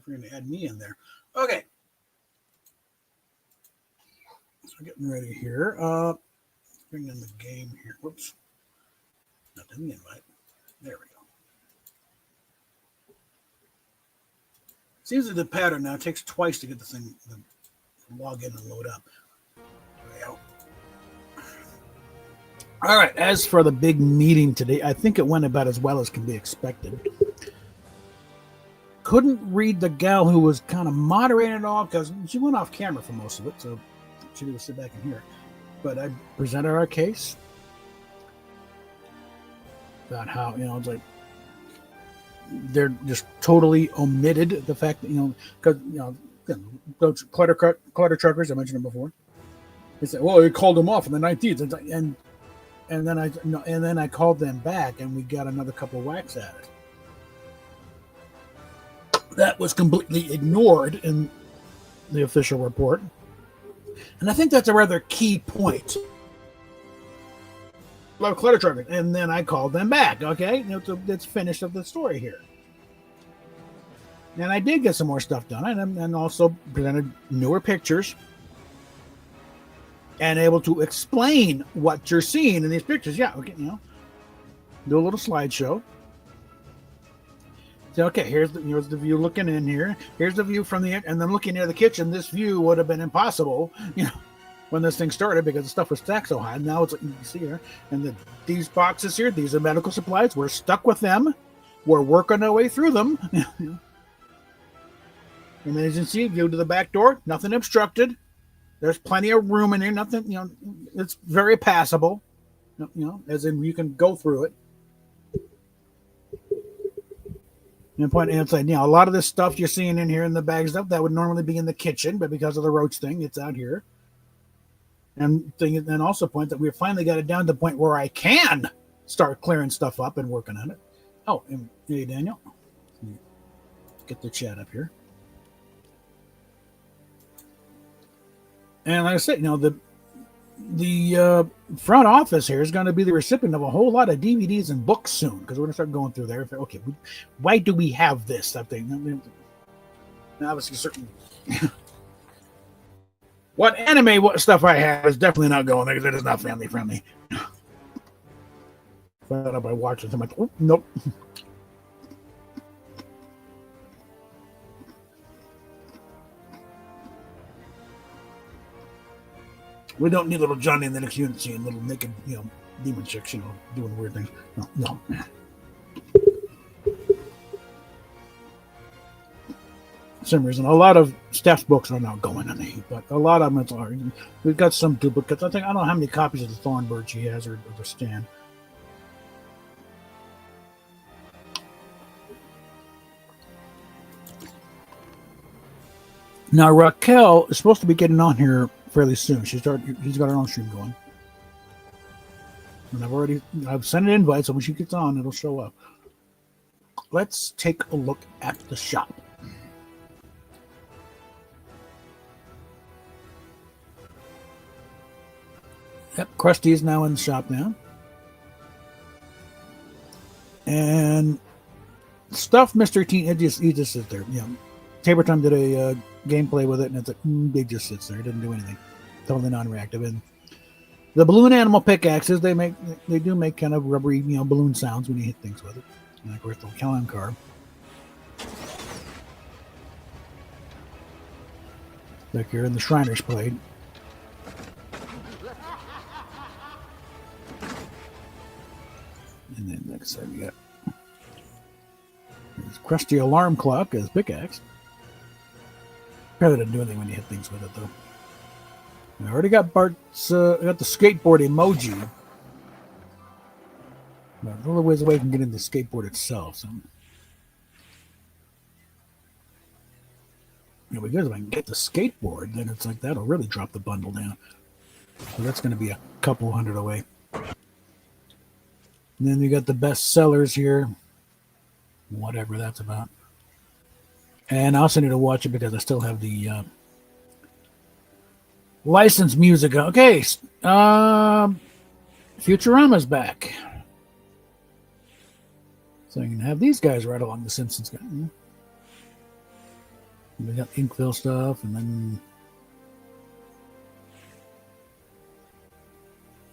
forgetting to add me in there. Okay. So we're getting ready here. Bring in the game here. Whoops. Not in the invite. There we go. Seems like the pattern now. It takes twice to get the thing to log in and load up. There we go. All right. As for the big meeting today, I think it went about as well as can be expected. Couldn't read the gal who was kind of moderating it all because she went off camera for most of it, so she didn't sit back and hear it. But I presented our case about how, it's like they're just totally omitted the fact that, because, those clutter truckers, I mentioned them before. They said, well, he called them off on the 19th. And then I called them back and we got another couple of whacks at it. That was completely ignored in the official report. And I think that's a rather key point. Love clutter truckers. And then I called them back. Okay, it's finished of the story here. And I did get some more stuff done, and also presented newer pictures, and able to explain what you're seeing in these pictures. Yeah, okay, do a little slideshow. So, okay, here's the view looking in here. Here's the view from and then looking near the kitchen. This view would have been impossible, when this thing started because the stuff was stacked so high. Now it's like you can see here, and these boxes here, these are medical supplies. We're stuck with them. We're working our way through them. And then as you can see, view to the back door, nothing obstructed. There's plenty of room in here. Nothing, it's very passable. As in you can go through it. And it's like, a lot of this stuff you're seeing in here in the bag stuff that would normally be in the kitchen, but because of the roach thing, it's out here. And also point that we finally got it down to the point where I can start clearing stuff up and working on it. Oh, and hey, Daniel, get the chat up here. And like I said, the front office here is going to be the recipient of a whole lot of DVDs and books soon because we're going to start going through there. Okay, why do we have this? That thing. Obviously, certain what stuff I have is definitely not going there because it is not family friendly. Found out by watching so much. Oh, nope. We don't need little Johnny in the next unit seeing little naked, demon chicks, doing weird things. No. For some reason, a lot of Steph's books are not going on me, but a lot of them are. We've got some duplicates. I don't know how many copies of the Thornbird she has or the Stand. Now Raquel is supposed to be getting on here fairly soon. She's got her own stream going. And I've sent an invite, so when she gets on, it'll show up. Let's take a look at the shop. Yep, Krusty is now in the shop now. And stuff Mr. Teen, he just sits there. Tabor Time did a gameplay with it, and it's like, they just sits there. It doesn't do anything. Totally non-reactive. And the balloon animal pickaxes, they do make kind of rubbery, balloon sounds when you hit things with it. And of course, the Callan car. Like here in the Shriners played. And then next side we got this Krusty alarm clock as pickaxe. Probably doesn't do anything when you hit things with it, though. I already got Bart's, got the skateboard emoji. But a little ways away from getting the skateboard itself. So, because if I can get the skateboard, then it's like that'll really drop the bundle down. So that's going to be a couple hundred away. And then you got the best sellers here. Whatever that's about. And I also need to watch it because I still have the licensed music. Okay. Futurama's back. So you can have these guys right along the Simpsons guy. We got Inkville stuff, and then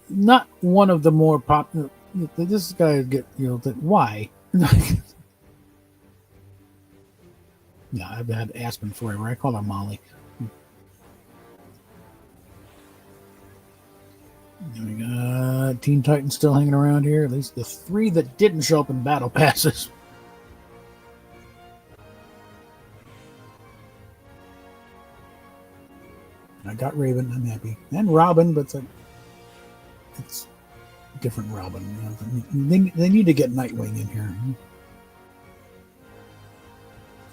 not one of the more popular. This guy get why? Yeah, I've had Aspen forever. I call her Molly. We got Teen Titans still hanging around here. At least the 3 that didn't show up in battle passes. I got Raven. I'm happy. And Robin, but it's a different Robin. They need to get Nightwing in here.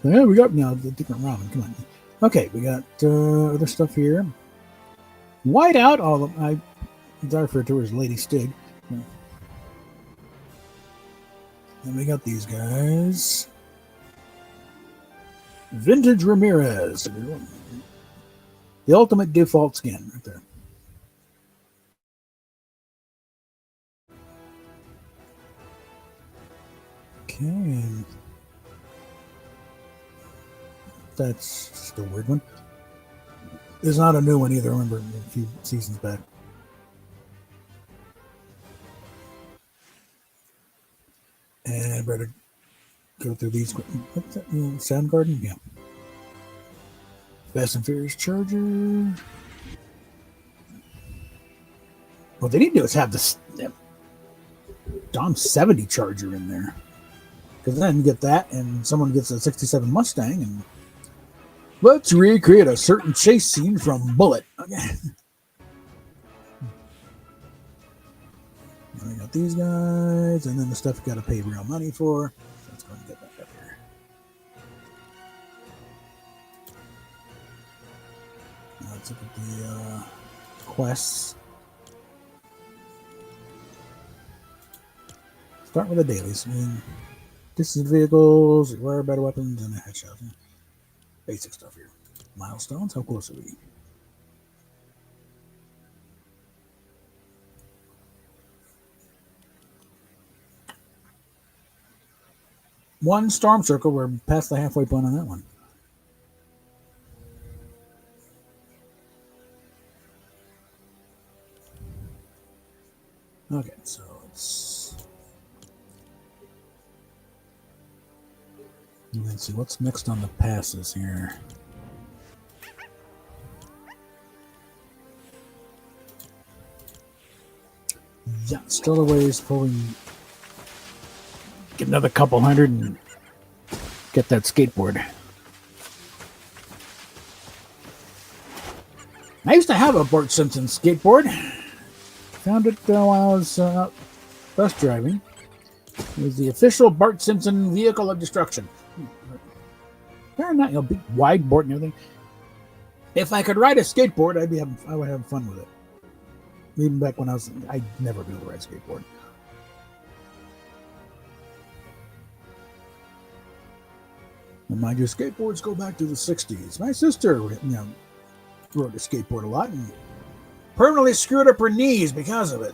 So yeah, we got now the different Robin. Come on. Okay, we got other stuff here. Whiteout. All of I refer to her as Lady Stig. And we got these guys. Vintage Ramirez. The ultimate default skin right there. Okay. That's just a weird one. There's not a new one either. I remember a few seasons back. And I better go through these. What's that? Soundgarden? Yeah. Fast and Furious Charger. What they need to do is have this Dom 70 Charger in there. Because then you get that, and someone gets a 67 Mustang, and let's recreate a certain chase scene from Bullet. Okay. We got these guys, and then the stuff you got to pay real money for. Let's go and get back up here. Now let's look at the quests. Start with the dailies. Distance vehicles, require better weapons, and a headshot. Basic stuff here. Milestones, how close are we? One storm circle, we're past the halfway point on that one. Okay, so let's see what's next on the passes here. Yeah, still a ways before we get another couple hundred and get that skateboard. I used to have a Bart Simpson skateboard. Found it while I was out bus driving. It was the official Bart Simpson vehicle of destruction. Fair enough, big wide board and everything. If I could ride a skateboard, I would have fun with it. Even back when I'd never be able to ride a skateboard. And mind you, skateboards go back to the 60s. My sister, rode a skateboard a lot and permanently screwed up her knees because of it.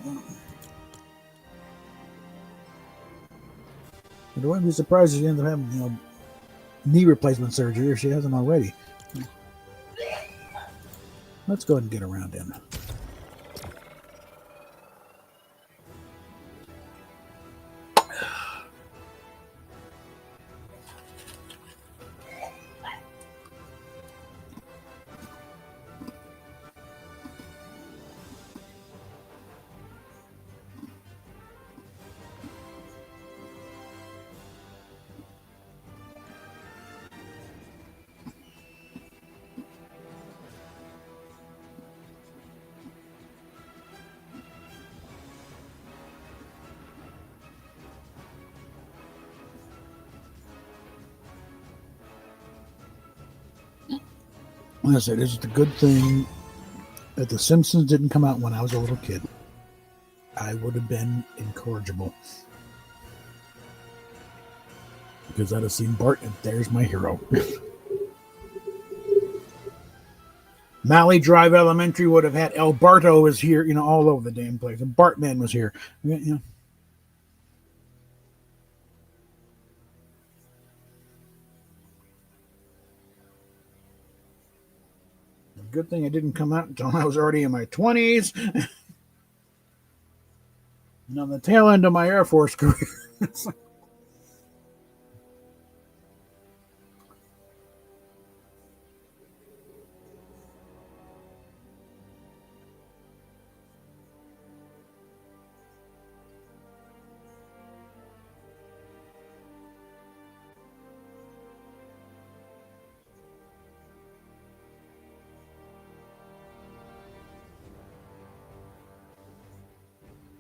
I wouldn't be surprised if she ends up having, knee replacement surgery if she hasn't already. Let's go ahead and get around in. Like I said, it's the good thing that The Simpsons didn't come out when I was a little kid. I would have been incorrigible. Because I'd have seen Bart and there's my hero. Malley Drive Elementary would have had El Barto is here, all over the damn place. And Bartman was here. good thing I didn't come out until I was already in my 20s. And on the tail end of my Air Force career.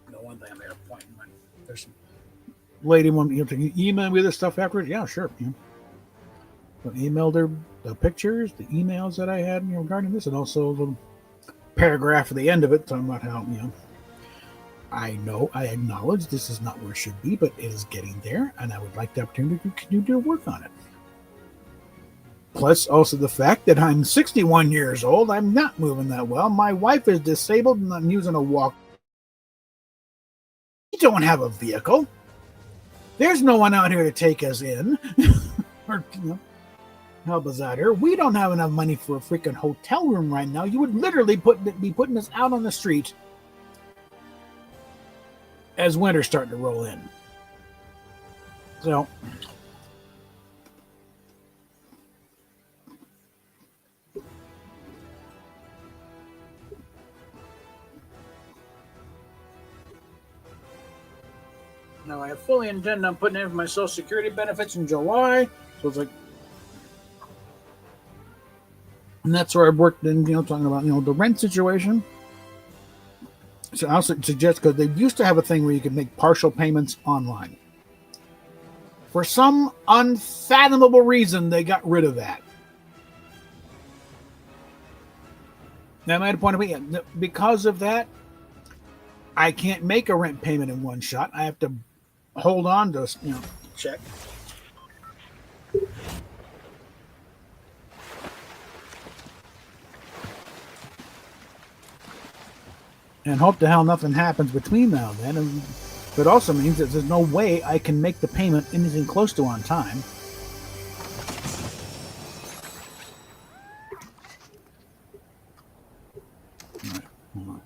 The one thing I made a point when there's some lady one, you email me this stuff afterwards. Yeah, sure. I emailed her the pictures, the emails that I had regarding this, and also the paragraph at the end of it talking about how I acknowledge this is not where it should be, but it is getting there, and I would like the opportunity to continue to work on it. Plus, also the fact that I'm 61 years old, I'm not moving that well. My wife is disabled, and I'm using a walker. We don't have a vehicle. There's no one out here to take us in or help us out here. We don't have enough money for a freaking hotel room right now. You would literally be putting us out on the street as winter's starting to roll in. So now I fully intend on putting in for my Social Security benefits in July. So it's like, and that's where I've worked in, talking about, the rent situation. So I also suggest, because they used to have a thing where you could make partial payments online. For some unfathomable reason, they got rid of that. Now, I made a point of view, because of that, I can't make a rent payment in one shot. I have to hold on to, check. And hope to hell nothing happens between now and then. And it also means that there's no way I can make the payment anything close to on time. All right, hold on.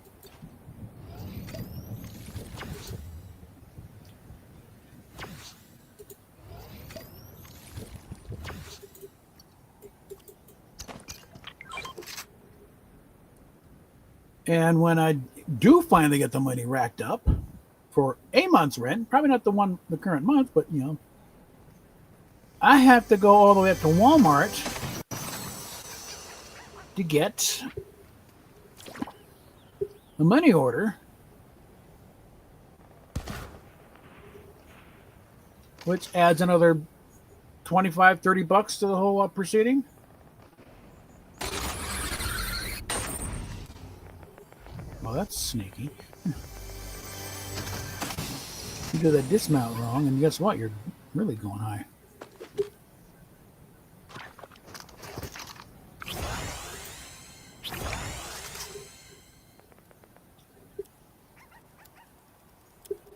And when I do finally get the money racked up for a month's rent, probably not the current month, but I have to go all the way up to Walmart to get a money order, which adds another $25-$30 to the whole proceeding. Oh, that's sneaky. You do that dismount wrong, and guess what? You're really going high.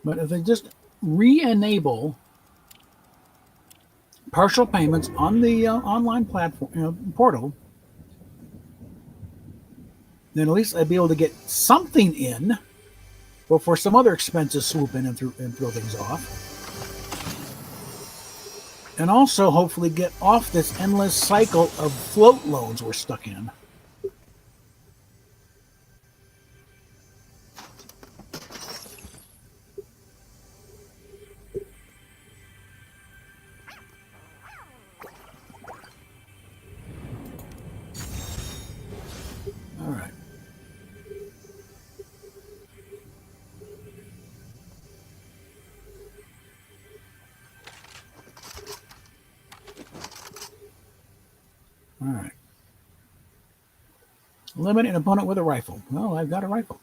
But if they just re-enable partial payments on the online platform portal, then at least I'd be able to get something in before some other expenses swoop in and throw things off. And also hopefully get off this endless cycle of float loans we're stuck in. All right. All right. Eliminate an opponent with a rifle. Well, I've got a rifle.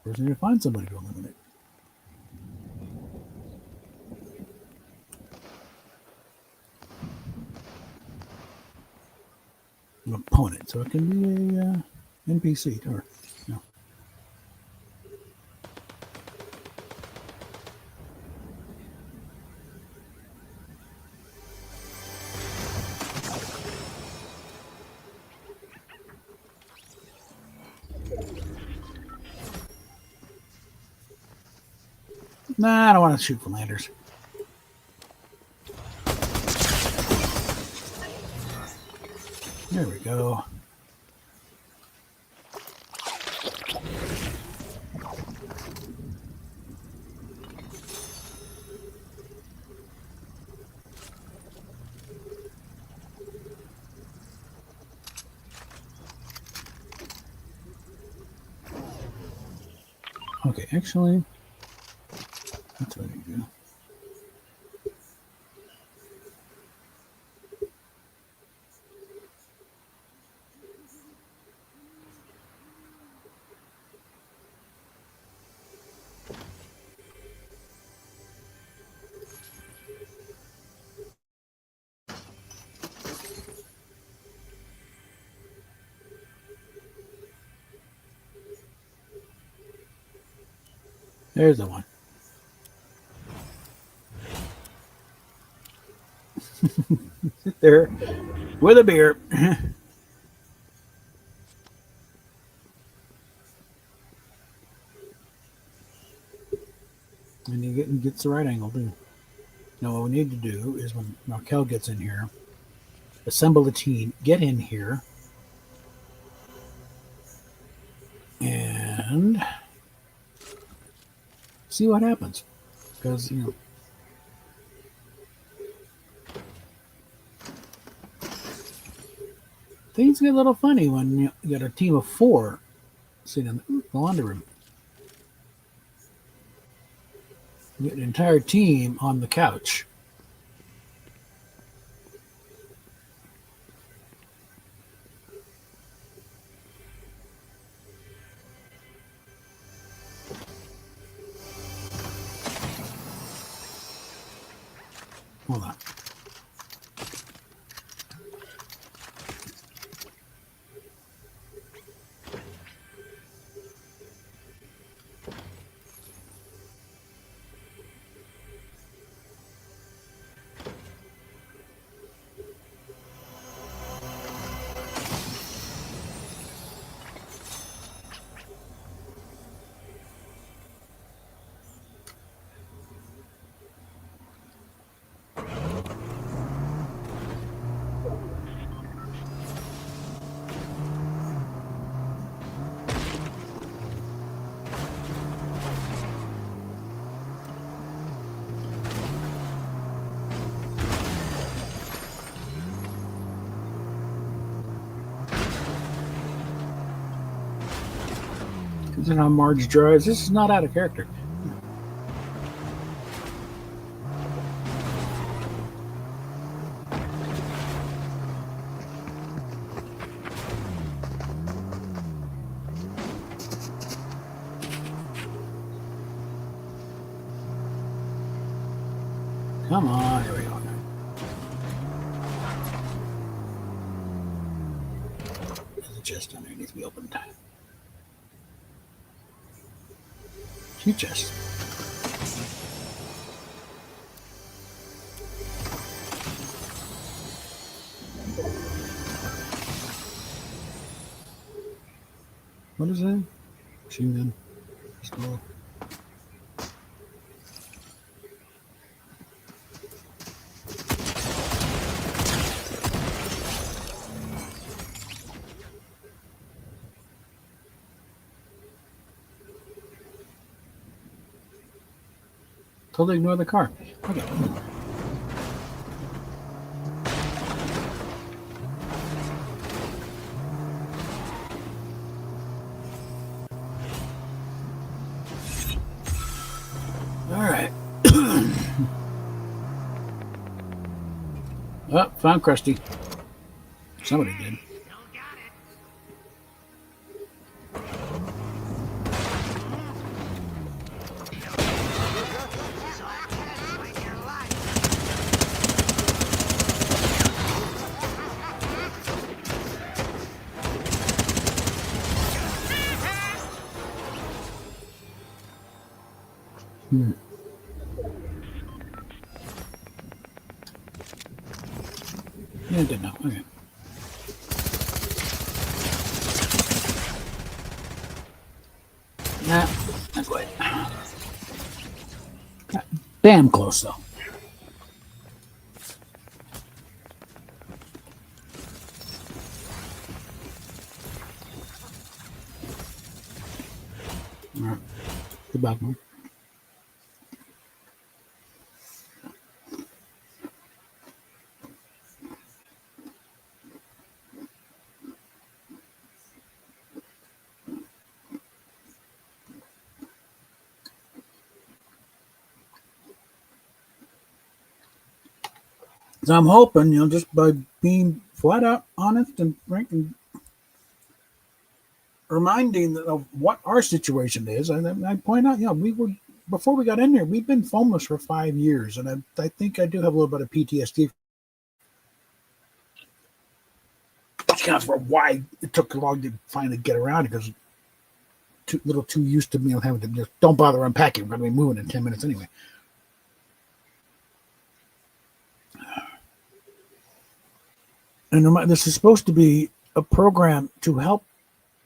First, I need to find somebody to eliminate. An opponent, so it can be a NPC or no. Nah, I don't want to shoot for landers. There we go. Okay, actually, that's what I need to do. There's the one. Sit there with a beer. And he gets the right angle too. Now what we need to do is when Markel gets in here, assemble the team, get in here, and see what happens. Because, things get a little funny when you got a team of 4 sitting in the laundry room. You get an entire team on the couch. Hold on. This is how Marge drives. This is not out of character. Come on, here we go. There's a chest down there, needs to be opened. 2 chests. What is that? Machine gun. Pistol. Totally ignore the car. Okay. All right. Oh, found Krusty. Somebody did. Yeah, good enough. Okay. Nah, that's right. Damn close, though. All right. Get back, man. So I'm hoping, just by being flat out honest and frank and reminding of what our situation is, and I point out, we were before we got in here, we've been homeless for 5 years, and I think I do have a little bit of PTSD. Which accounts for why it took so long to finally get around it, because a little too used to me having to just don't bother unpacking. We're going to be moving in 10 minutes anyway. And this is supposed to be a program to help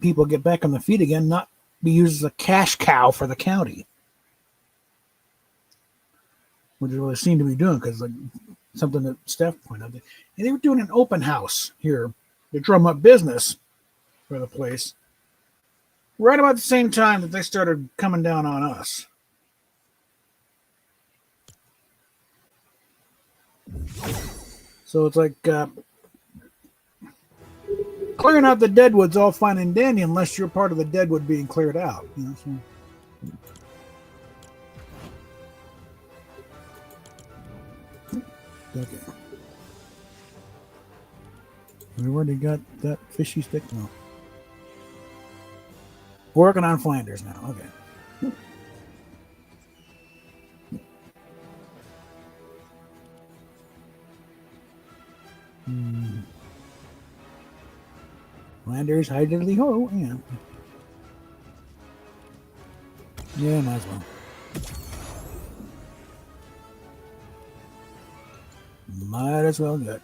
people get back on their feet again, not be used as a cash cow for the county, which is what they seem to be doing, because like something that Steph pointed out, and they were doing an open house here to drum up business for the place right about the same time that they started coming down on us. So it's like clearing out the deadwood's all fine and dandy unless you're part of the deadwood being cleared out. So. Okay. We already got that fishy stick now. Working on Flanders now. Okay. Flanders, hi diddly ho. Yeah. Yeah, might as well. Might as well get.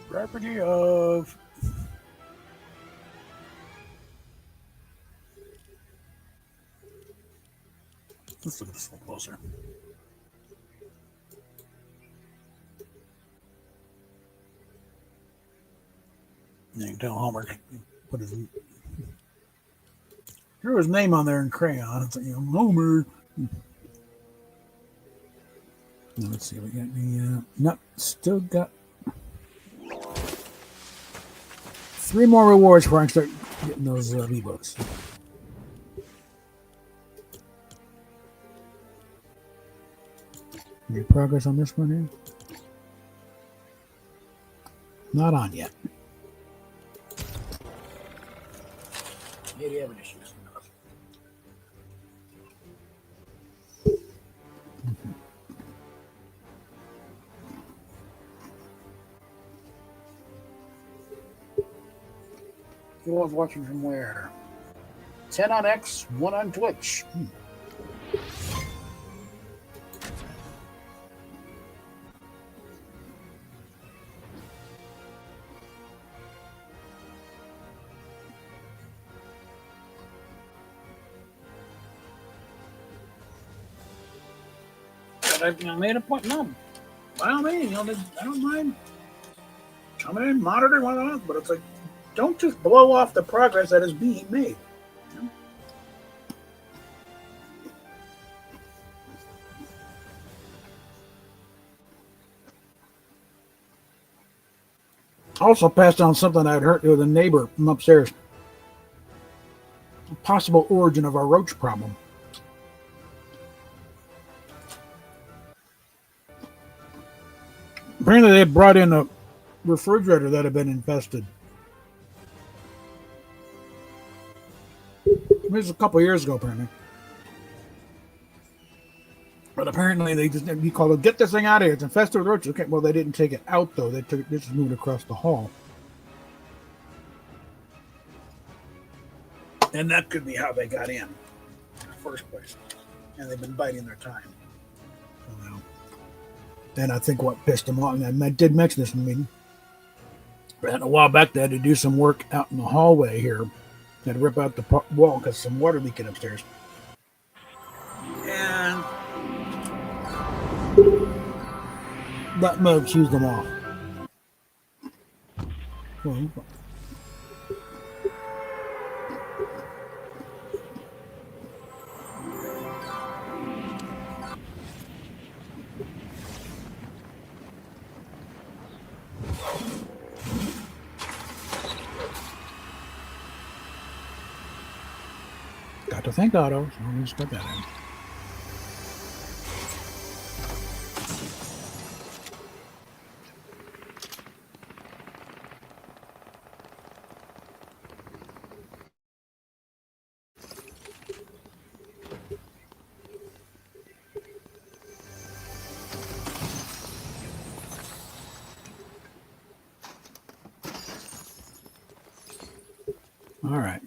Property of. Let's look at this one closer. You can tell Homer put drew his name on there in crayon. It's like, Homer. Now let's see. We got the. Nope. Still got 3 more rewards before I start getting those V-Bucks. Any progress on this one here? Not on yet. Maybe having issues. You love watching from where? 10 on X, 1 on Twitch. But I made a point. No, by all means, I don't mind coming in, monitoring one of those, but it's like, don't just blow off the progress that is being made. Also passed on something I'd heard with a neighbor from upstairs. A possible origin of our roach problem. Apparently they brought in a refrigerator that had been infested. This was a couple years ago, apparently. But apparently he called it, get this thing out of here. It's infested with roaches. Okay, well, they didn't take it out, though. They just moved it across the hall. And that could be how they got in the first place. And they've been biding their time. And I think what pissed them off, and I did mention this in the meeting, And a while back, they had to do some work out in the hallway here. They had to rip out the wall because some water leaking upstairs. And that mug chews them off. Well, got to think auto, so let me just put that in. All right.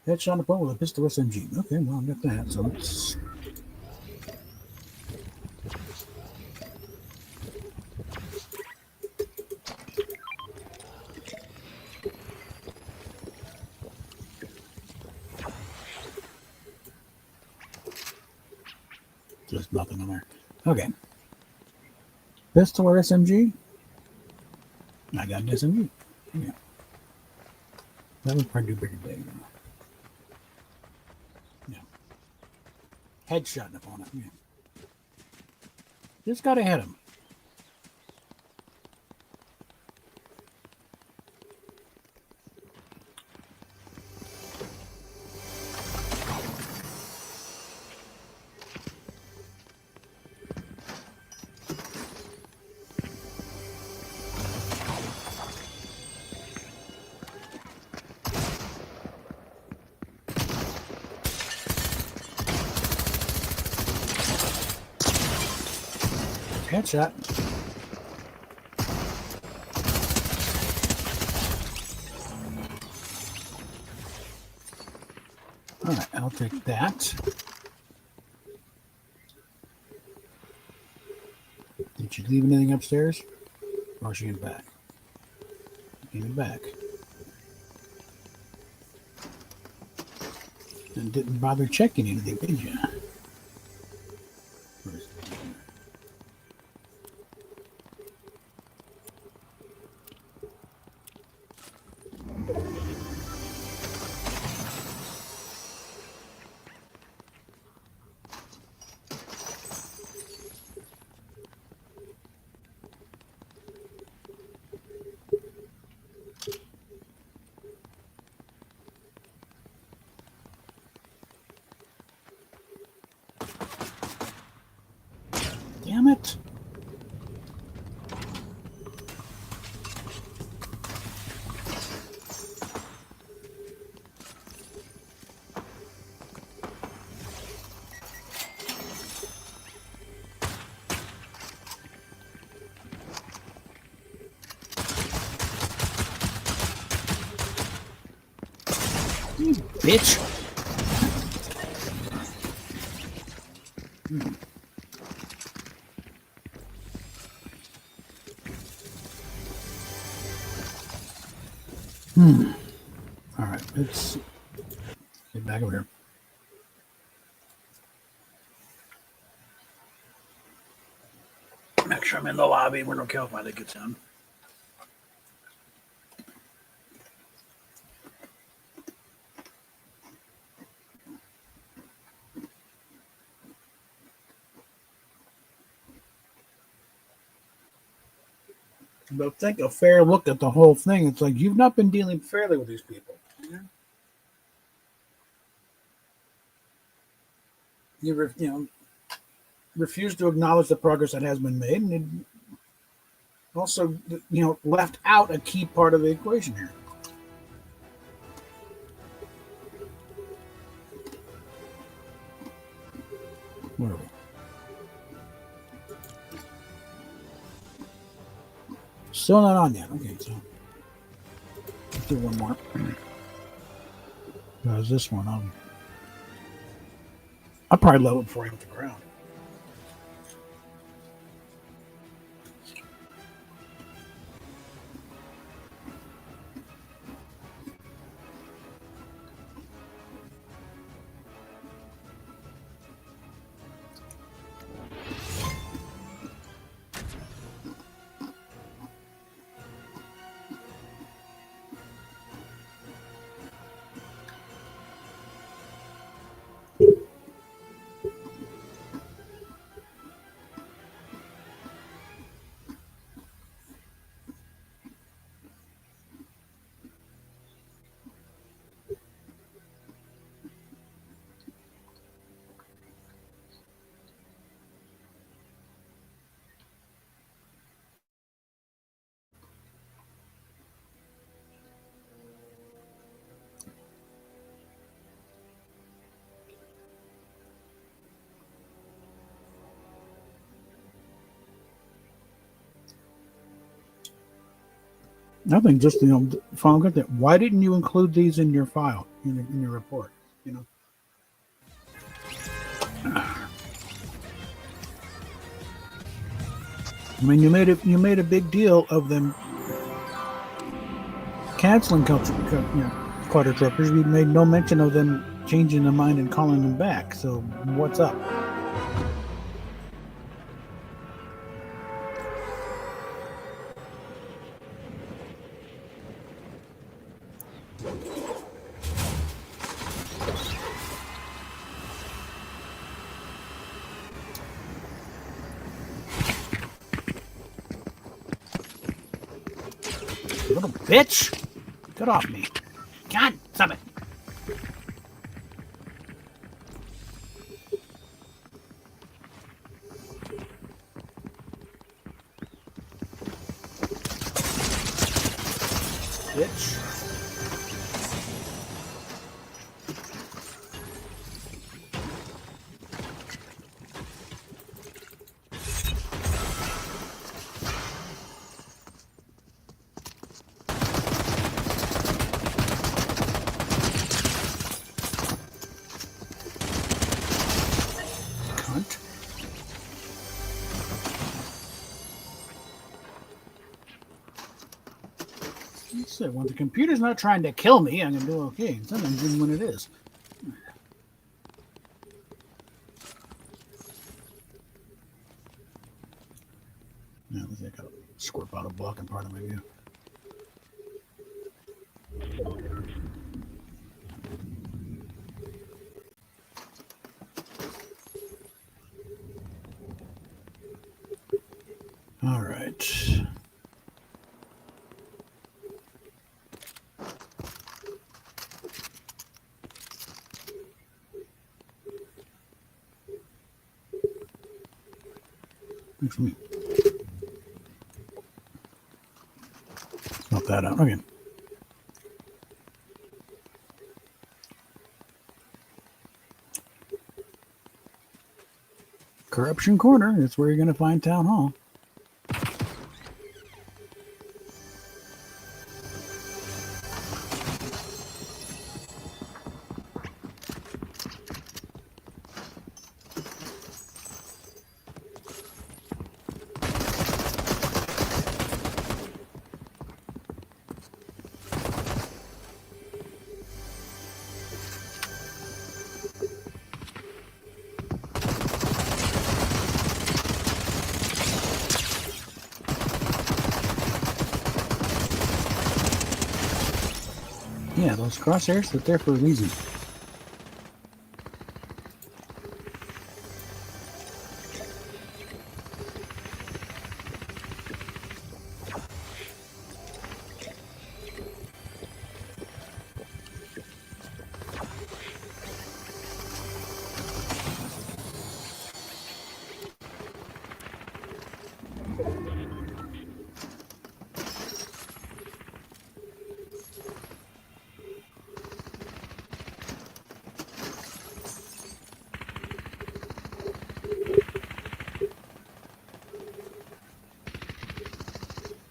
Headshot a bullet with a pistol SMG. Okay, well, I got that. So let's. There's nothing in there. Okay. Pistol or SMG? I got an SMG. Yeah. That would probably do pretty big. Yeah. Headshot up on it. Yeah. Just gotta hit him. Headshot. All right, I'll take that. Did you leave anything upstairs? Or is she in the back? In the back. And didn't bother checking anything, did you? Damn it. You bitch. All right, let's get back over here. Make sure I'm in the lobby when no kill finally gets in. But take a fair look at the whole thing. It's like you've not been dealing fairly with these people. You refuse to acknowledge the progress that has been made, and also left out a key part of the equation here. Where are we? Still not on yet. Okay, so let's do one more. How's this one on? I'll probably level it before I hit the ground. Nothing. Just final content. Why didn't you include these in your file in your report? You know. I mean, you made a big deal of them canceling quarter troopers. You made no mention of them changing their mind and calling them back. So what's up? Little bitch! Get off me! God, stop it! Bitch. Cunt. So when the computer's not trying to kill me, I'm gonna do okay. Sometimes even when it is. Now let's see, I got a squirt bottle blocking part of my view. All right. Thanks for me. Not that out. Okay. Corruption Corner. That's where you're going to find Town Hall. Yeah, those crosshairs, they're there for a reason.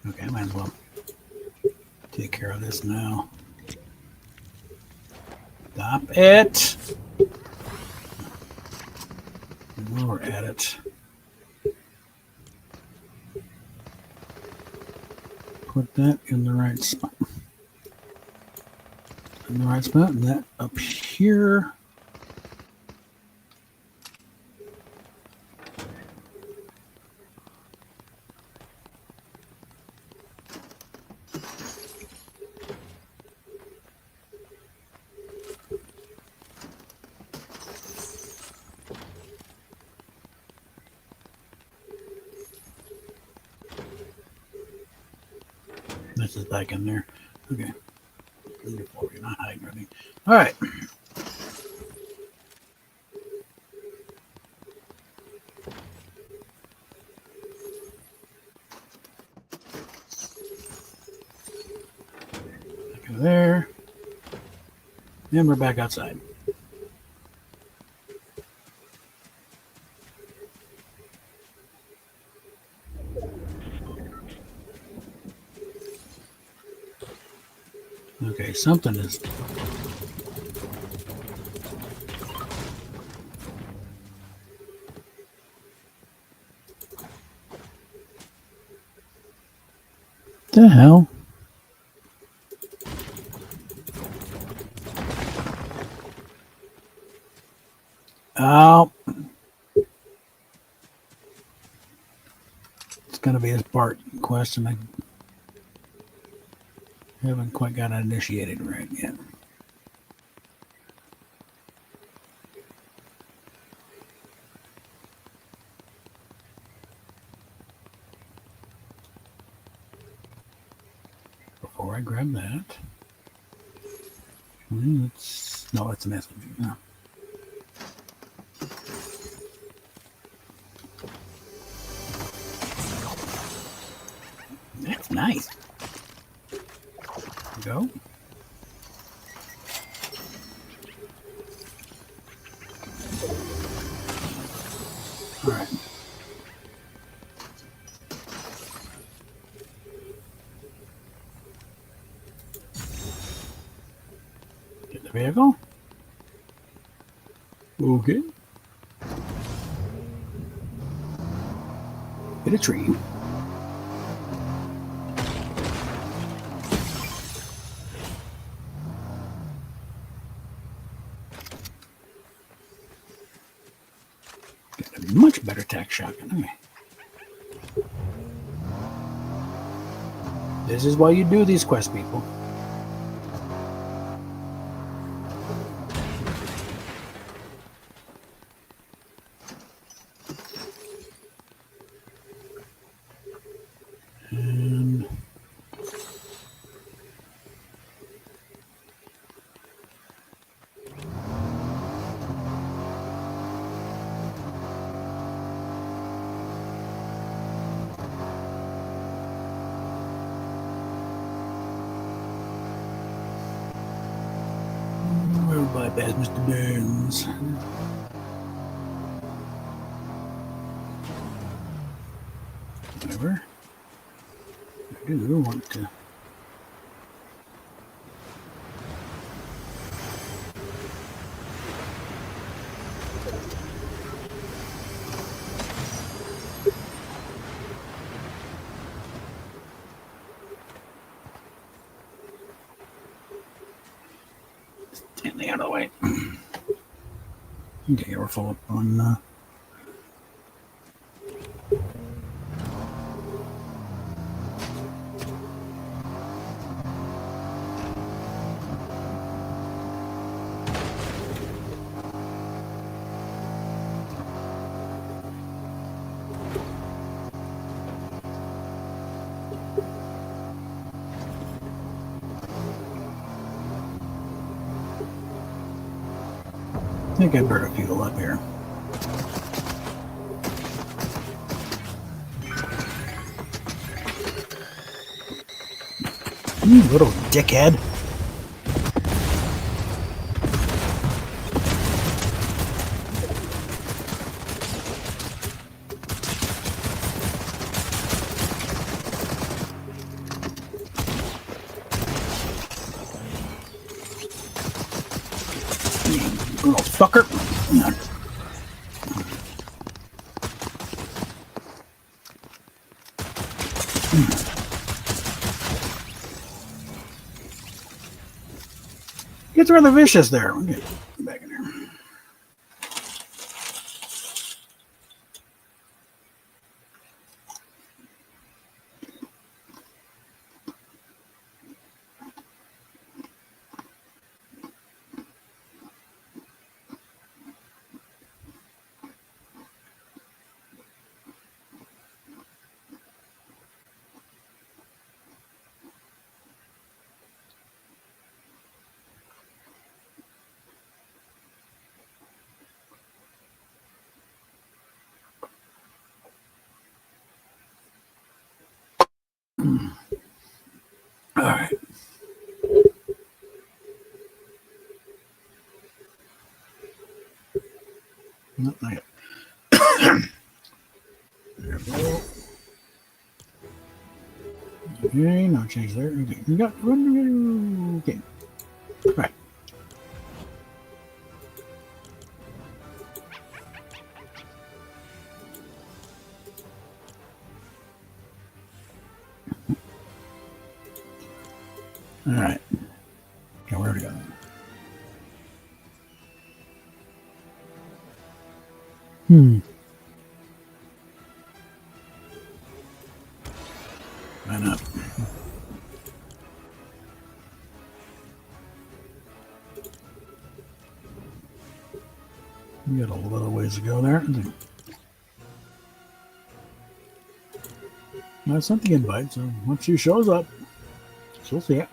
Okay, I might as well take care of this now. Stop it! And while we're at it, put that in the right spot. In the right spot, and that up here. This is back in there. Okay. Leave it for you, not hiding anything. All right. Back in there. And we're back outside. Okay, something is. The hell? Oh. It's going to be this Bart quest, and I haven't quite got it initiated right yet. Before I grab that. No, it's an SMG. No. That's nice. Go. All right. Get the vehicle. Okay. Hit a tree. Got a much better tack shotgun. Okay. This is why you do these quests, people. And we'll bypass Mr. Burns. Whatever. I do want to. Stand out of the way. Okay, we're full up on. I think I better fuel up here. You little dickhead. You little fucker. Gets rather vicious there. Okay, get back in there. All right. Not yet. There we go. Okay, no change there. Okay, we got run. Okay. All right. All right. Okay, where do we go? Why not? We got a little ways to go there. I sent the invite, so once she shows up, she'll see it.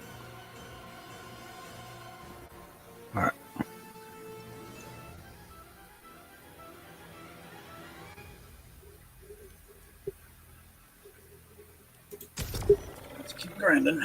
All right. Let's keep grinding.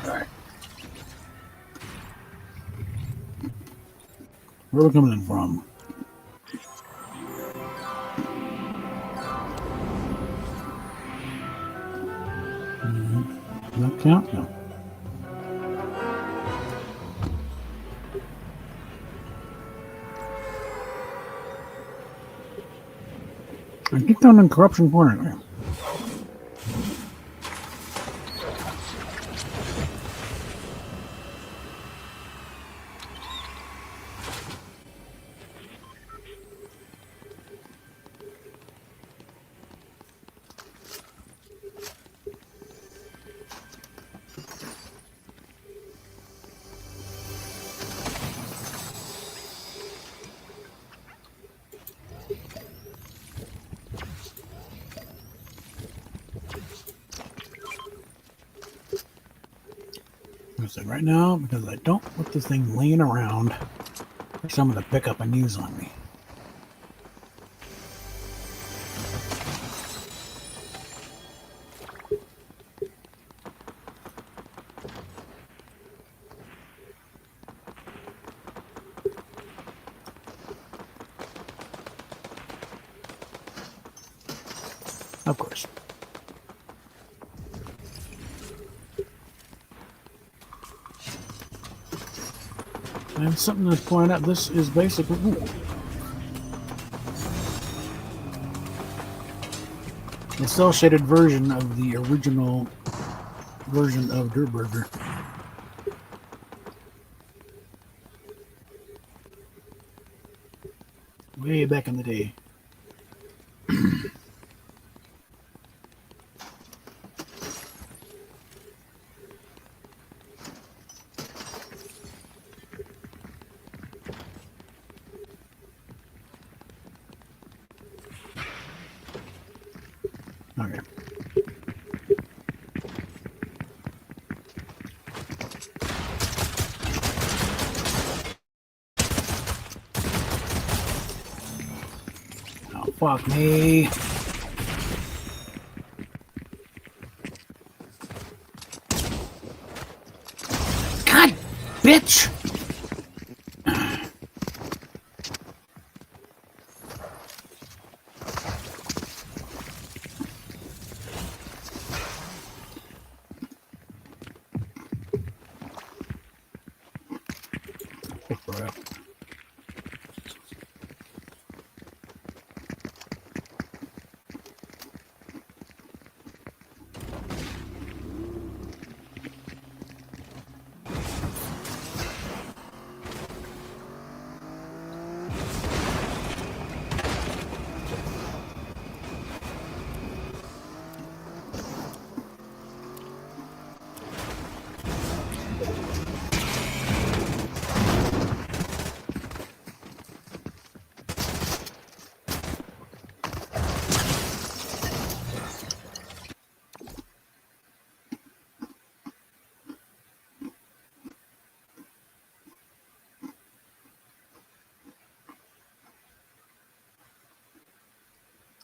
All right. Where are we coming in from? Does that count? No. I get down in Corruption Corner. Right now, because I don't want this thing laying around for someone to pick up and use on me. Of course. And something to point out, this is basically a cel-shaded version of the original version of Der Burger. Way back in the day. Okay. Oh, fuck me. God, bitch! Just throw it out.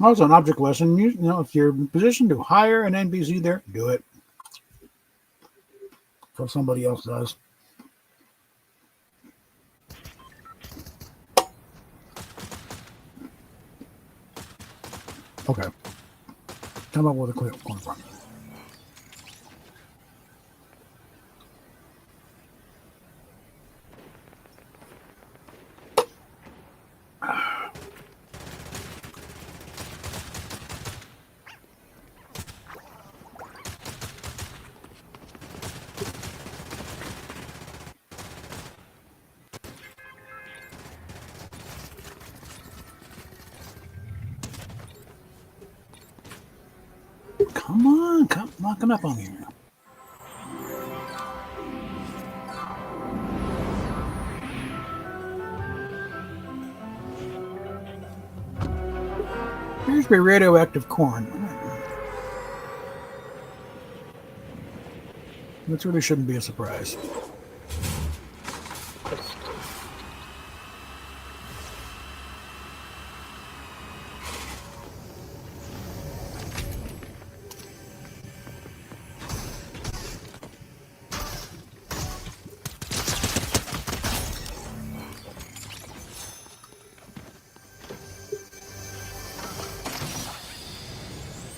Also, an object lesson. You know, if you're in position to hire an NPC there, do it. So somebody else does. Okay. Come up with a quick corner front. Come on, come knocking up on me now. Here's my radioactive corn. This really shouldn't be a surprise.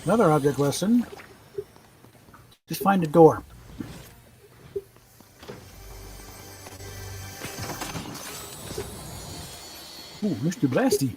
Another object lesson. Just find a door. Ooh, Mr. Blasty.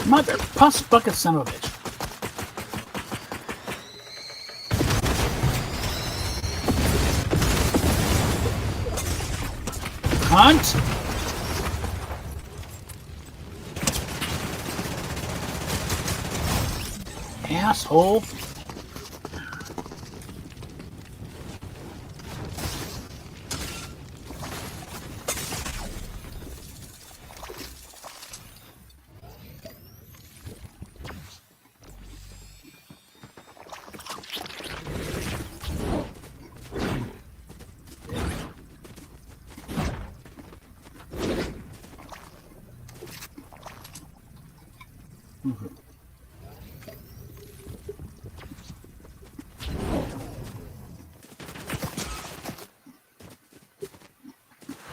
Mother puss bucket son of a bitch. Hunt. Asshole.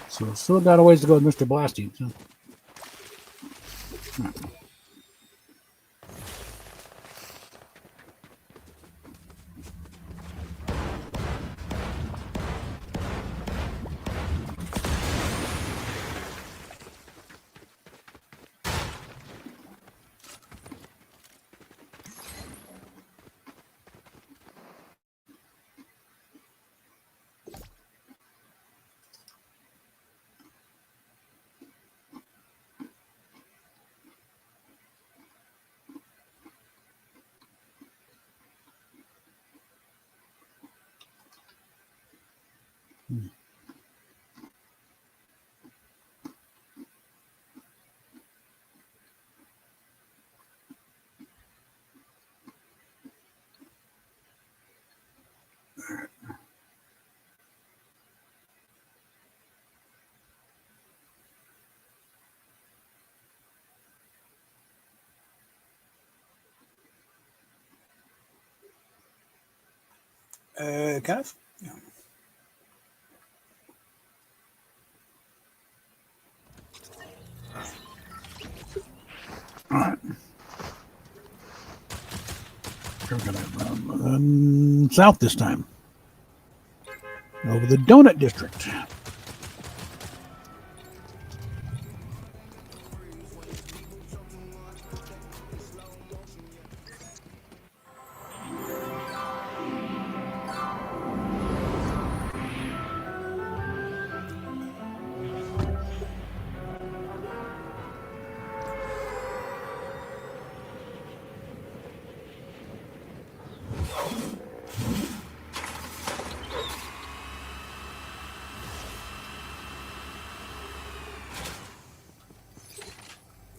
So still got a ways to go with Mr. Blasty. So. Kind of. Yeah. All right. We're gonna run south this time. Over the Donut District.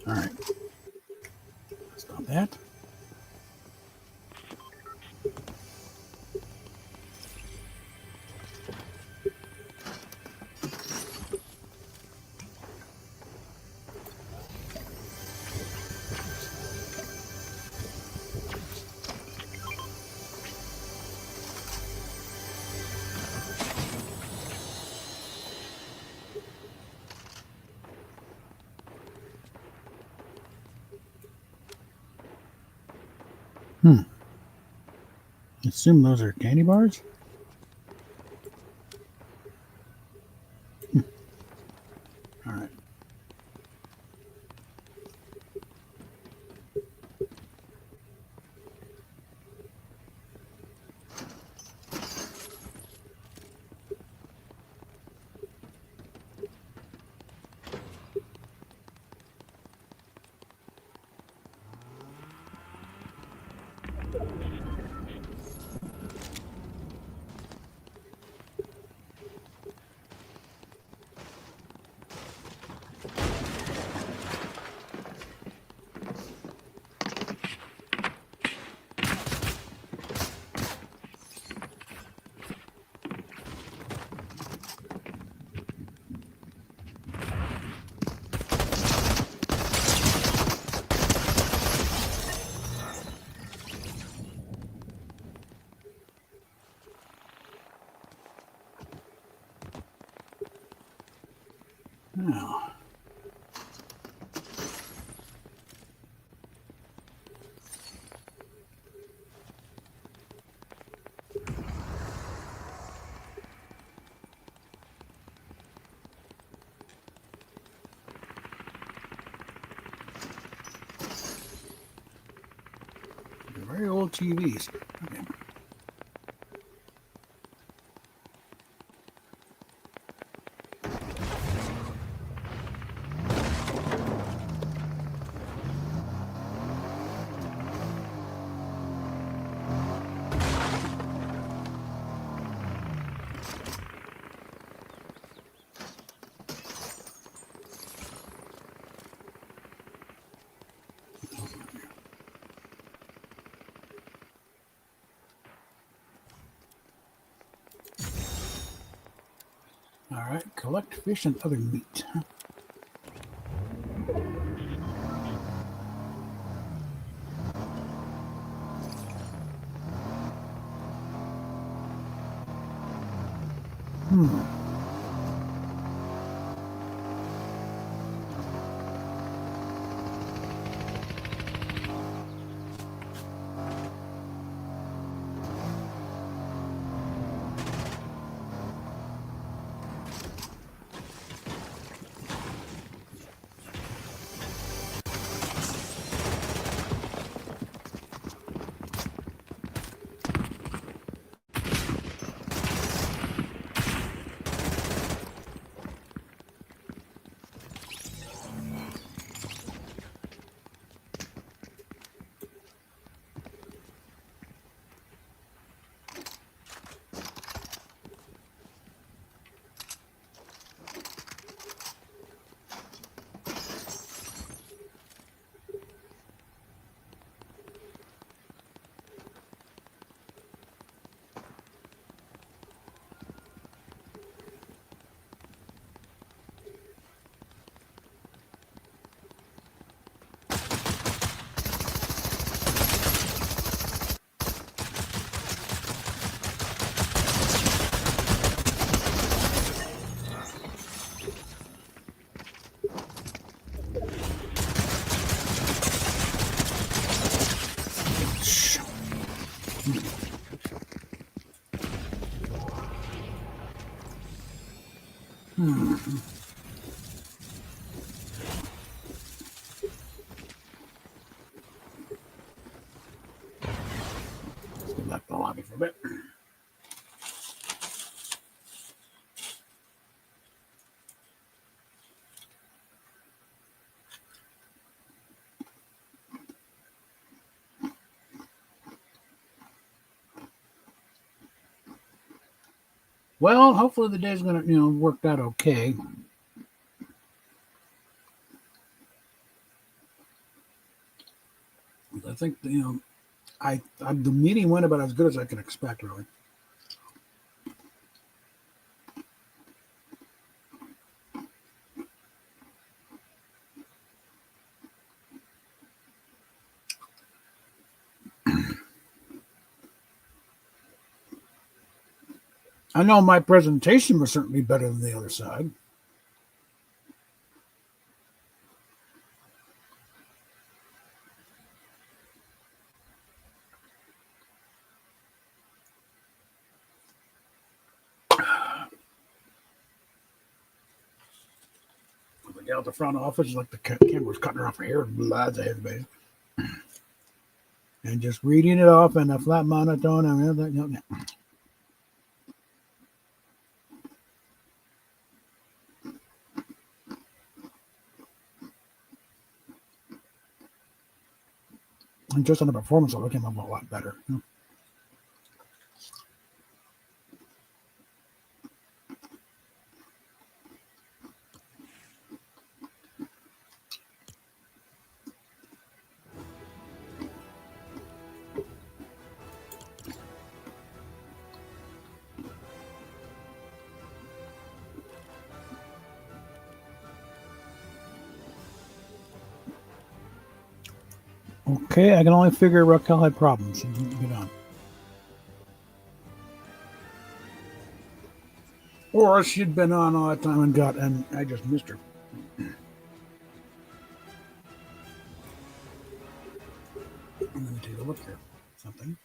All right. Stop that. Assume those are candy bars. All right. Now, very old TVs. Okay. All right. Collect fish and other meat. Let's get back to the lobby for a bit. Well, hopefully the day's gonna, work out okay. I think, the meeting went about as good as I can expect, really. I know my presentation was certainly better than the other side. The gal at the front office, like the camera was cutting her off her hair, blood ahead, baby. And just reading it off in a flat monotone. And just on the performance, it came up a lot better. Okay, I can only figure Raquel had problems. She didn't get on. Or she'd been on all that time and I just missed her. Let me take a look here. Something.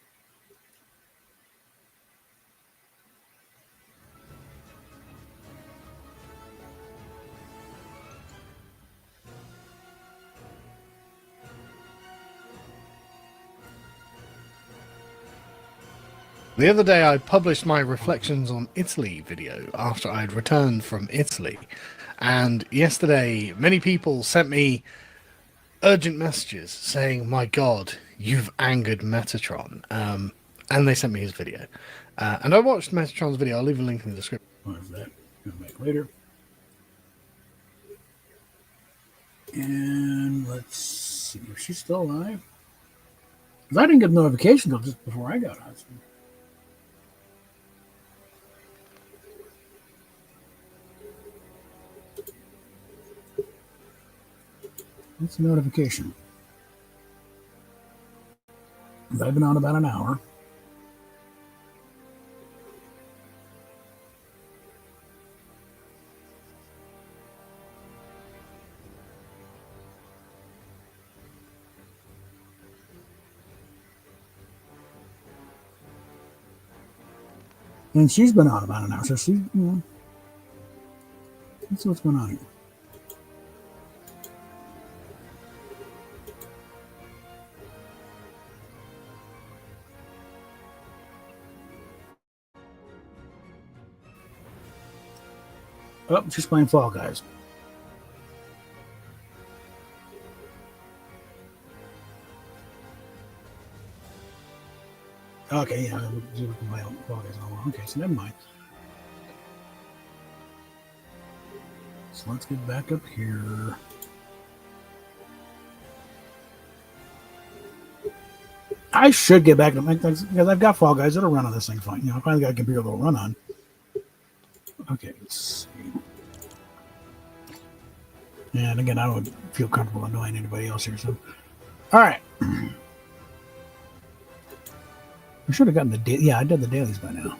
The other day I published my reflections on Italy video after I'd returned from Italy. And yesterday, many people sent me urgent messages saying, my God, you've angered Metatron. And they sent me his video. And I watched Metatron's video. I'll leave a link in the description. What is that? Come back later. And let's see if she's still alive. Because I didn't get a notification until just before I got on. It's a notification. I've been on about an hour. And she's been on about an hour, so she, let's see what's going on here. Oh, she's playing Fall Guys. Okay, yeah, she was playing Fall Guys. Okay, so never mind. So let's get back up here. I should get back to because I've got Fall Guys that'll run on this thing fine. I finally got a computer that'll run on. Okay, let's see. And again, I don't feel comfortable annoying anybody else here. So, all right. I should have gotten the daily. Yeah, I did the dailies by now.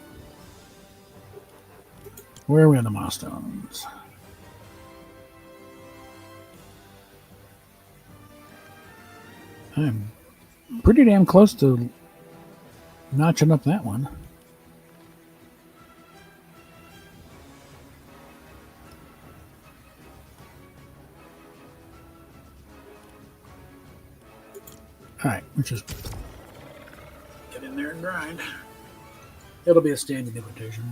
Where are we on the milestones? I'm pretty damn close to notching up that one. All right, let's just get in there and grind. It'll be a standing invitation.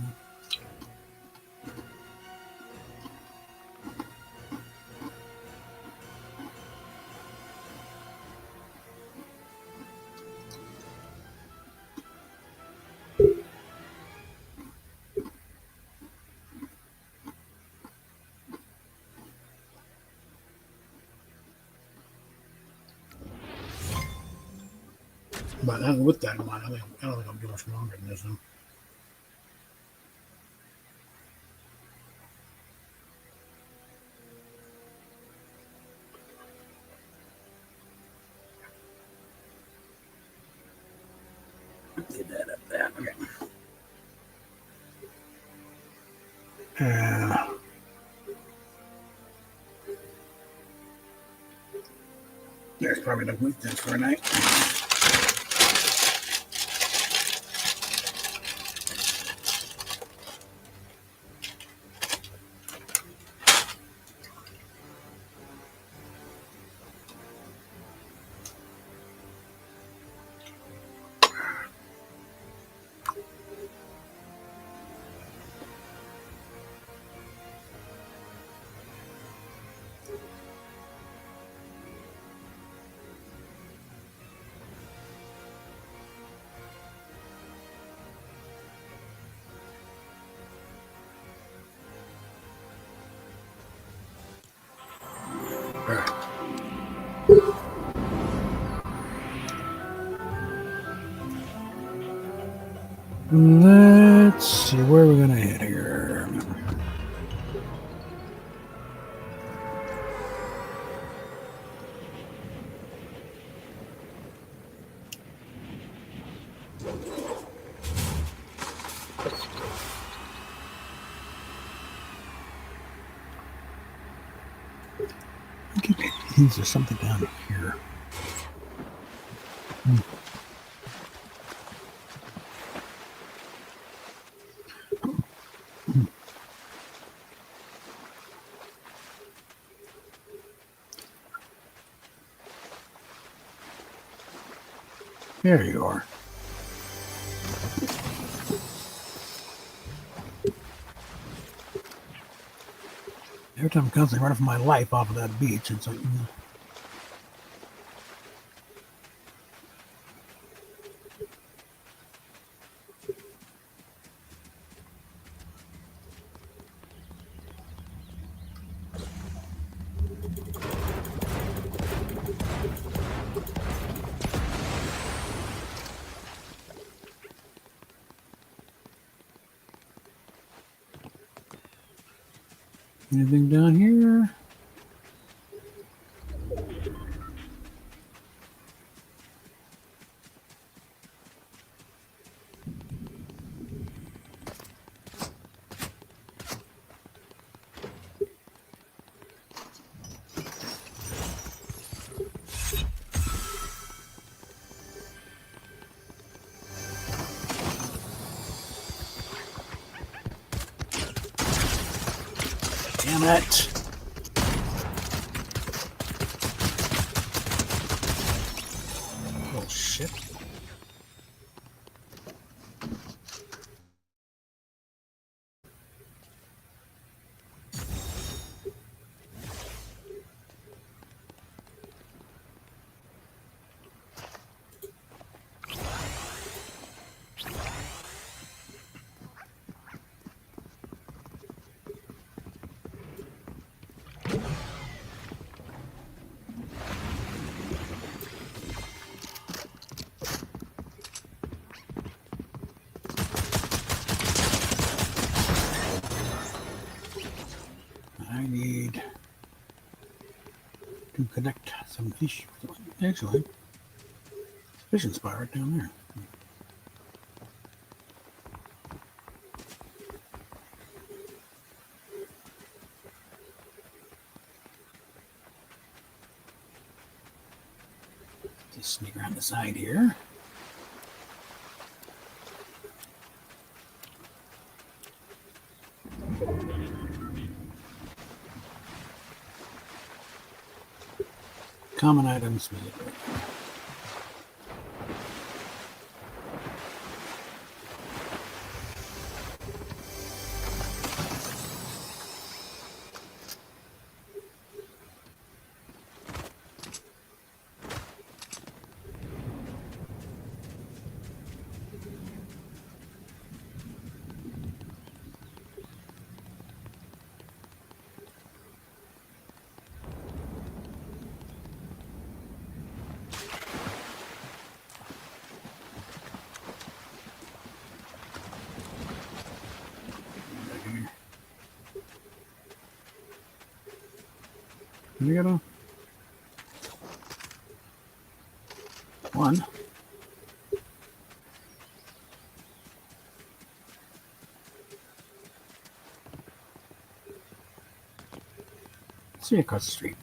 But with that in mind, I don't think I'm doing much longer than this. Get that up there. Okay. There's probably enough meat then for a night. Let's see where we're gonna hit here. There's something down here. There you are. Every time I'm constantly running for my life off of that beach, it's like, anything down here? Damn it. Oh, shit. I need to connect some fish. Actually, fishing spot right down there. Just sneak around the side here. Common items. We got a one. See you across the street.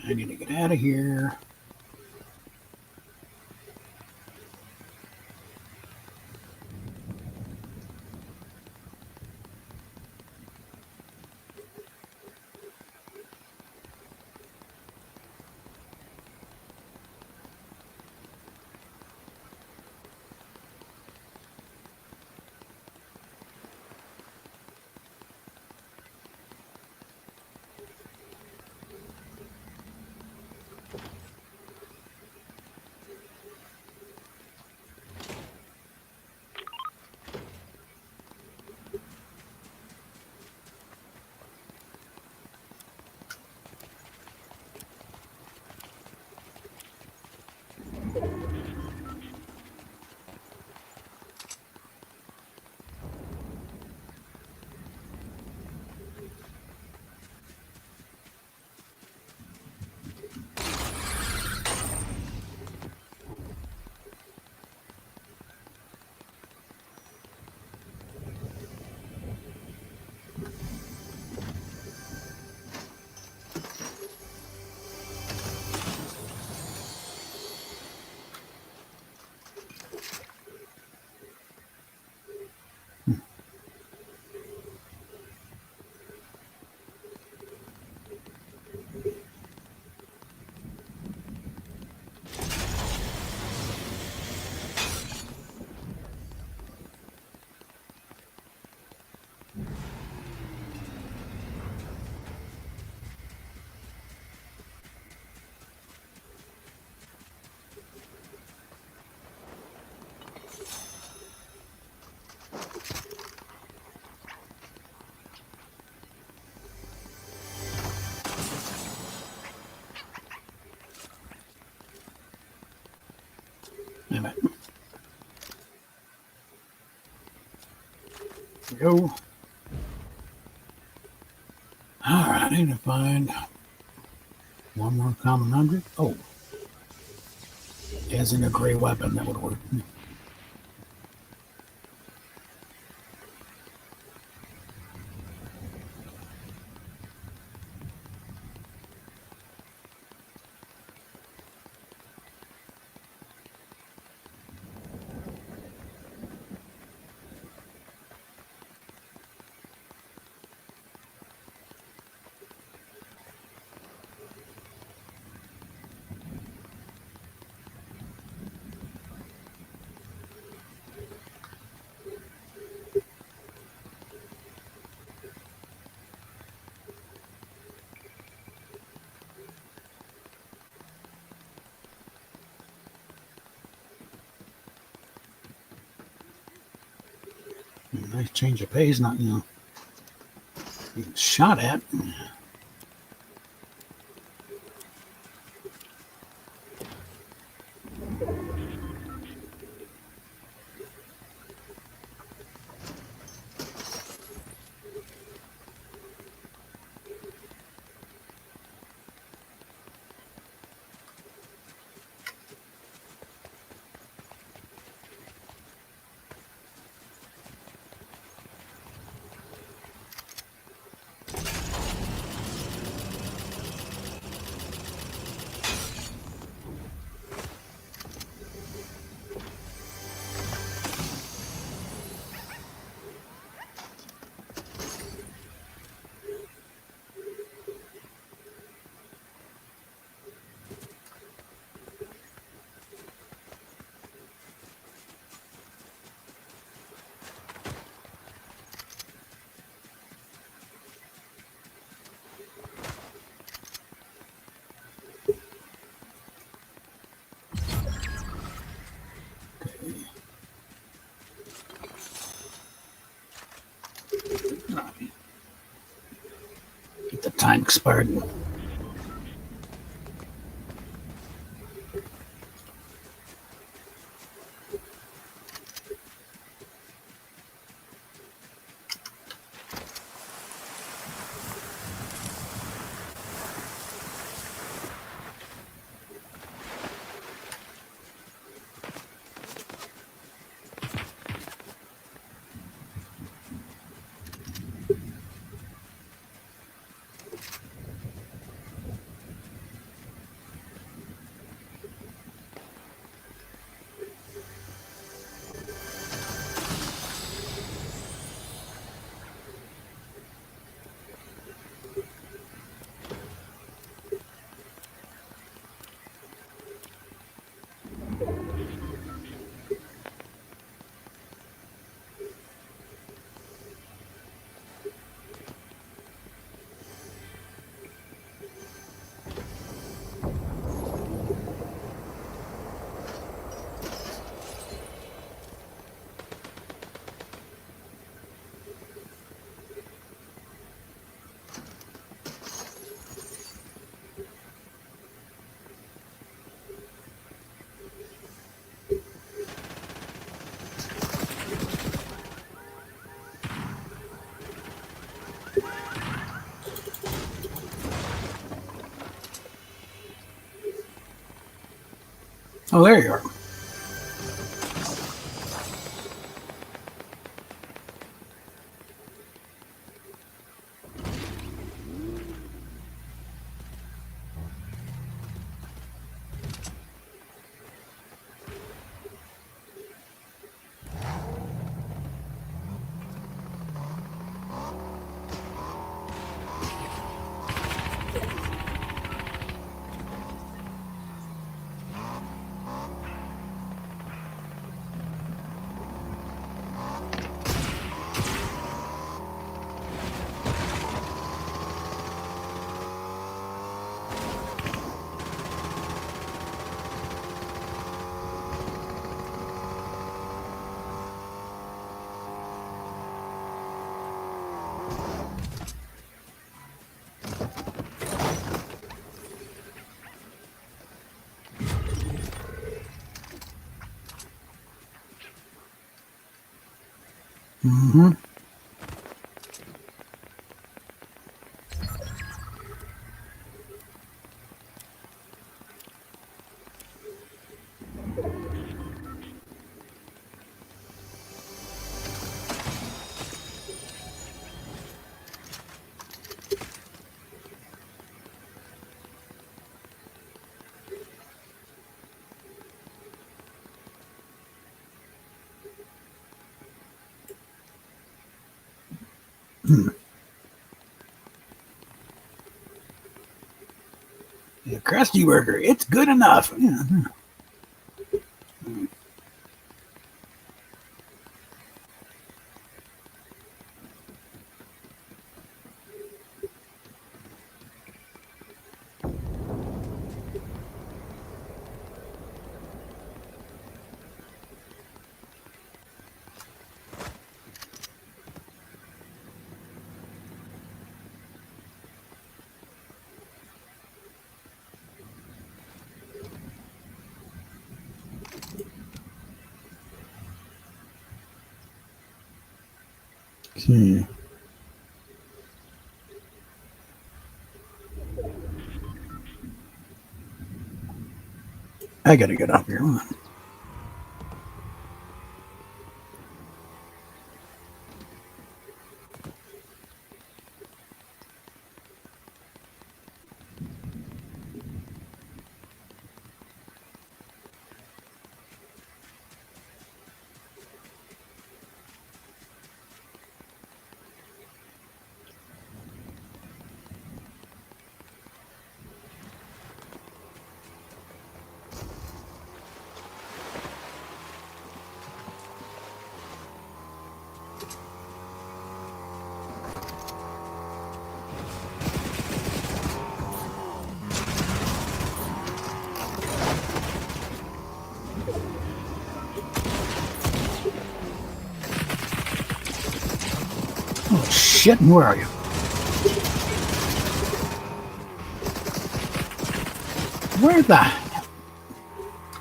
I need to get out of here. Wait a minute. There we go. All right, I need to find one more common object. Oh, as in a gray weapon, that would work. Nice change of pace, not, being shot at. Thanks, pardon. Oh, there you are. Mm-hmm. The Krusty Burger, it's good enough. Yeah. Hmm. I gotta get up here. Oh shit! Where are you? Where the?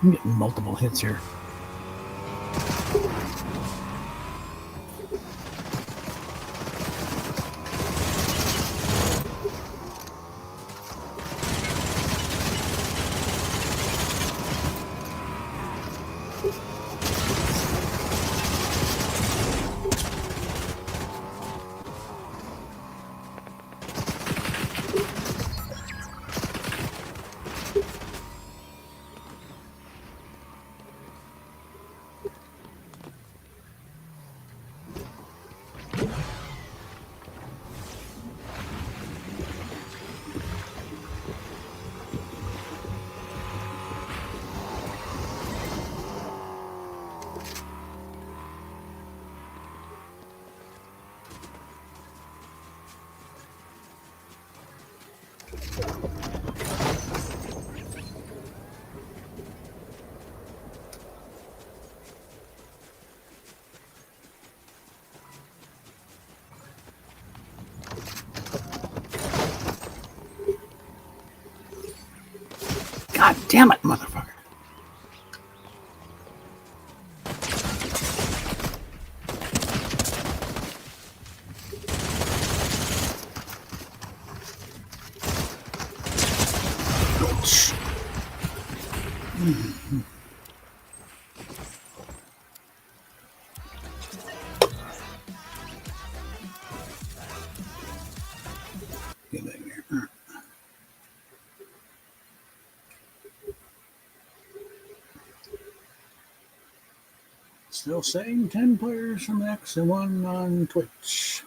I'm getting multiple hits here. God damn it, motherfucker. Get back here. All right. Still saying 10 players from X and 1 on Twitch.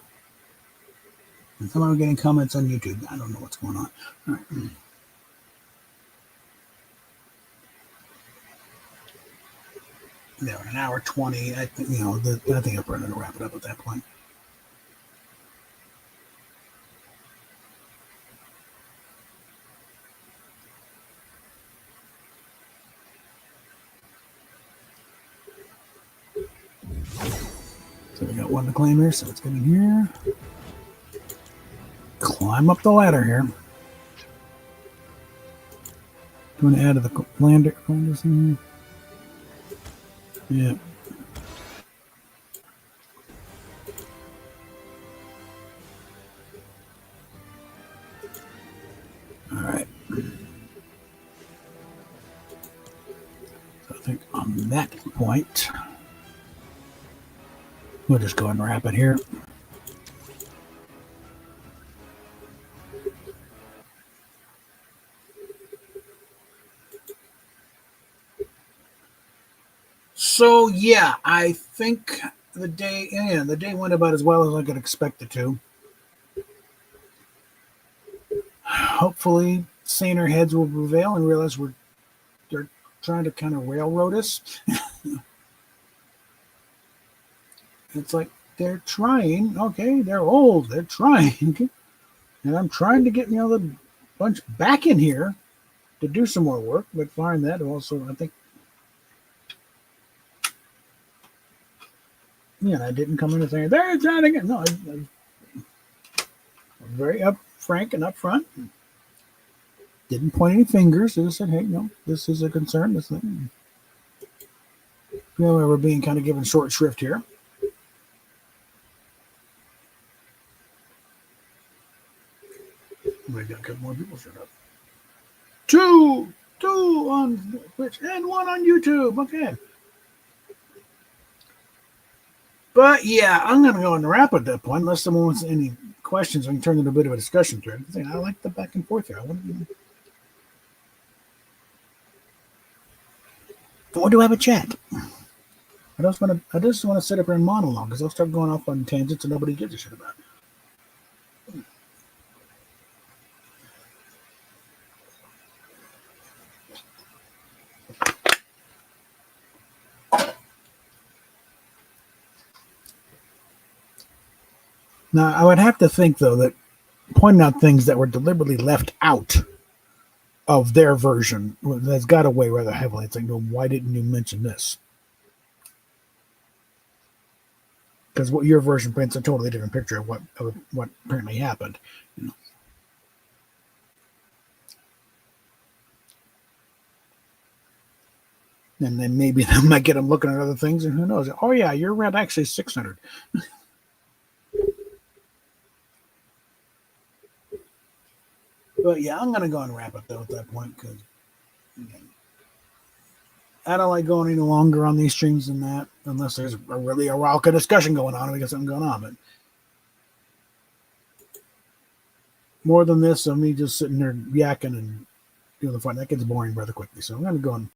And somehow getting comments on YouTube. I don't know what's going on. All right. There, an hour 20. I think, I think I'm going to wrap it up at that point. So we got one to claim here, so let's get in here. Climb up the ladder here. Do you want to add to the landers in here? Yeah. All right. So I think on that point, we'll just go ahead and wrap it here. So yeah, I think the day went about as well as I could expect it to. Hopefully, saner heads will prevail and realize they're trying to kind of railroad us. It's like they're trying. Okay, they're old. They're trying, and I'm trying to get the bunch back in here to do some more work. But find that also, I think. Yeah, I didn't come in and say they're trying to get. No, I'm very frank and upfront. Didn't point any fingers. Just said, "Hey, no, this is a concern. This thing." We're being kind of given short shrift here. We got a couple more people showed up. Two on Twitch and 1 on YouTube. Okay. But yeah, I'm going to go and wrap at that point. Unless someone wants any questions, I can turn into a bit of a discussion thread. I like the back and forth here. I want to have a chat. I just want to sit up here and monologue because I'll start going off on tangents and nobody gives a shit about it. Now, I would have to think, though, that pointing out things that were deliberately left out of their version has got to weigh rather heavily. It's like, well, why didn't you mention this? Because what your version paints a totally different picture of what apparently happened. And then maybe that might get them looking at other things, and who knows? Oh yeah, your rent actually is 600. But yeah, I'm gonna go and wrap it though at that point because I don't like going any longer on these streams than that, unless there's a raucous discussion going on. We got something going on, but more than this, of me just sitting there yakking and doing the fun, that gets boring rather quickly. So I'm gonna go and